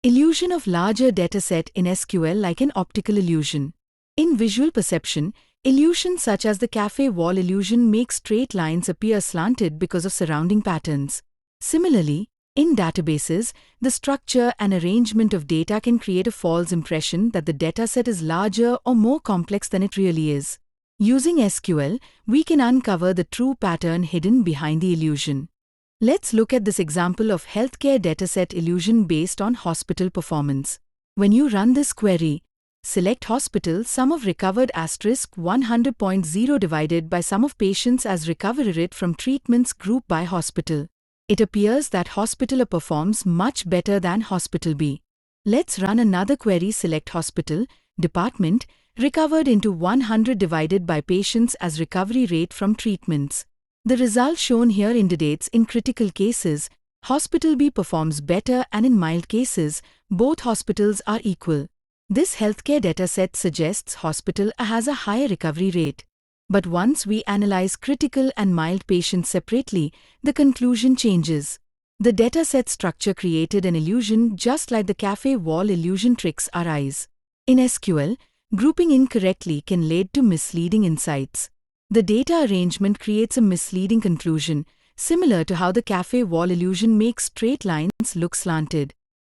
Illusion of larger dataset in SQL like an optical illusion. In visual perception, illusions such as the Café Wall Illusion make straight lines appear slanted because of surrounding patterns. Similarly, in databases, the structure and arrangement of data can create a false impression that the dataset is larger or more complex than it really is. Using SQL, we can uncover the true pattern hidden behind the illusion. Let's look at this example of healthcare dataset illusion based on hospital performance. When you run this query, select hospital sum of recovered asterisk 100.0 divided by sum of patients as recovery rate from treatments group by hospital. It appears that hospital A performs much better than hospital B. Let's run another query. Select hospital, department, recovered into 100 divided by patients as recovery rate from treatments. The result shown here indicates in critical cases, hospital B performs better, and in mild cases, both hospitals are equal. This healthcare dataset suggests hospital A has a higher recovery rate. But once we analyze critical and mild patients separately, the conclusion changes. The dataset structure created an illusion just like the Café Wall illusion tricks our eyes. In SQL, grouping incorrectly can lead to misleading insights. The data arrangement creates a misleading conclusion, similar to how the Café Wall illusion makes straight lines look slanted.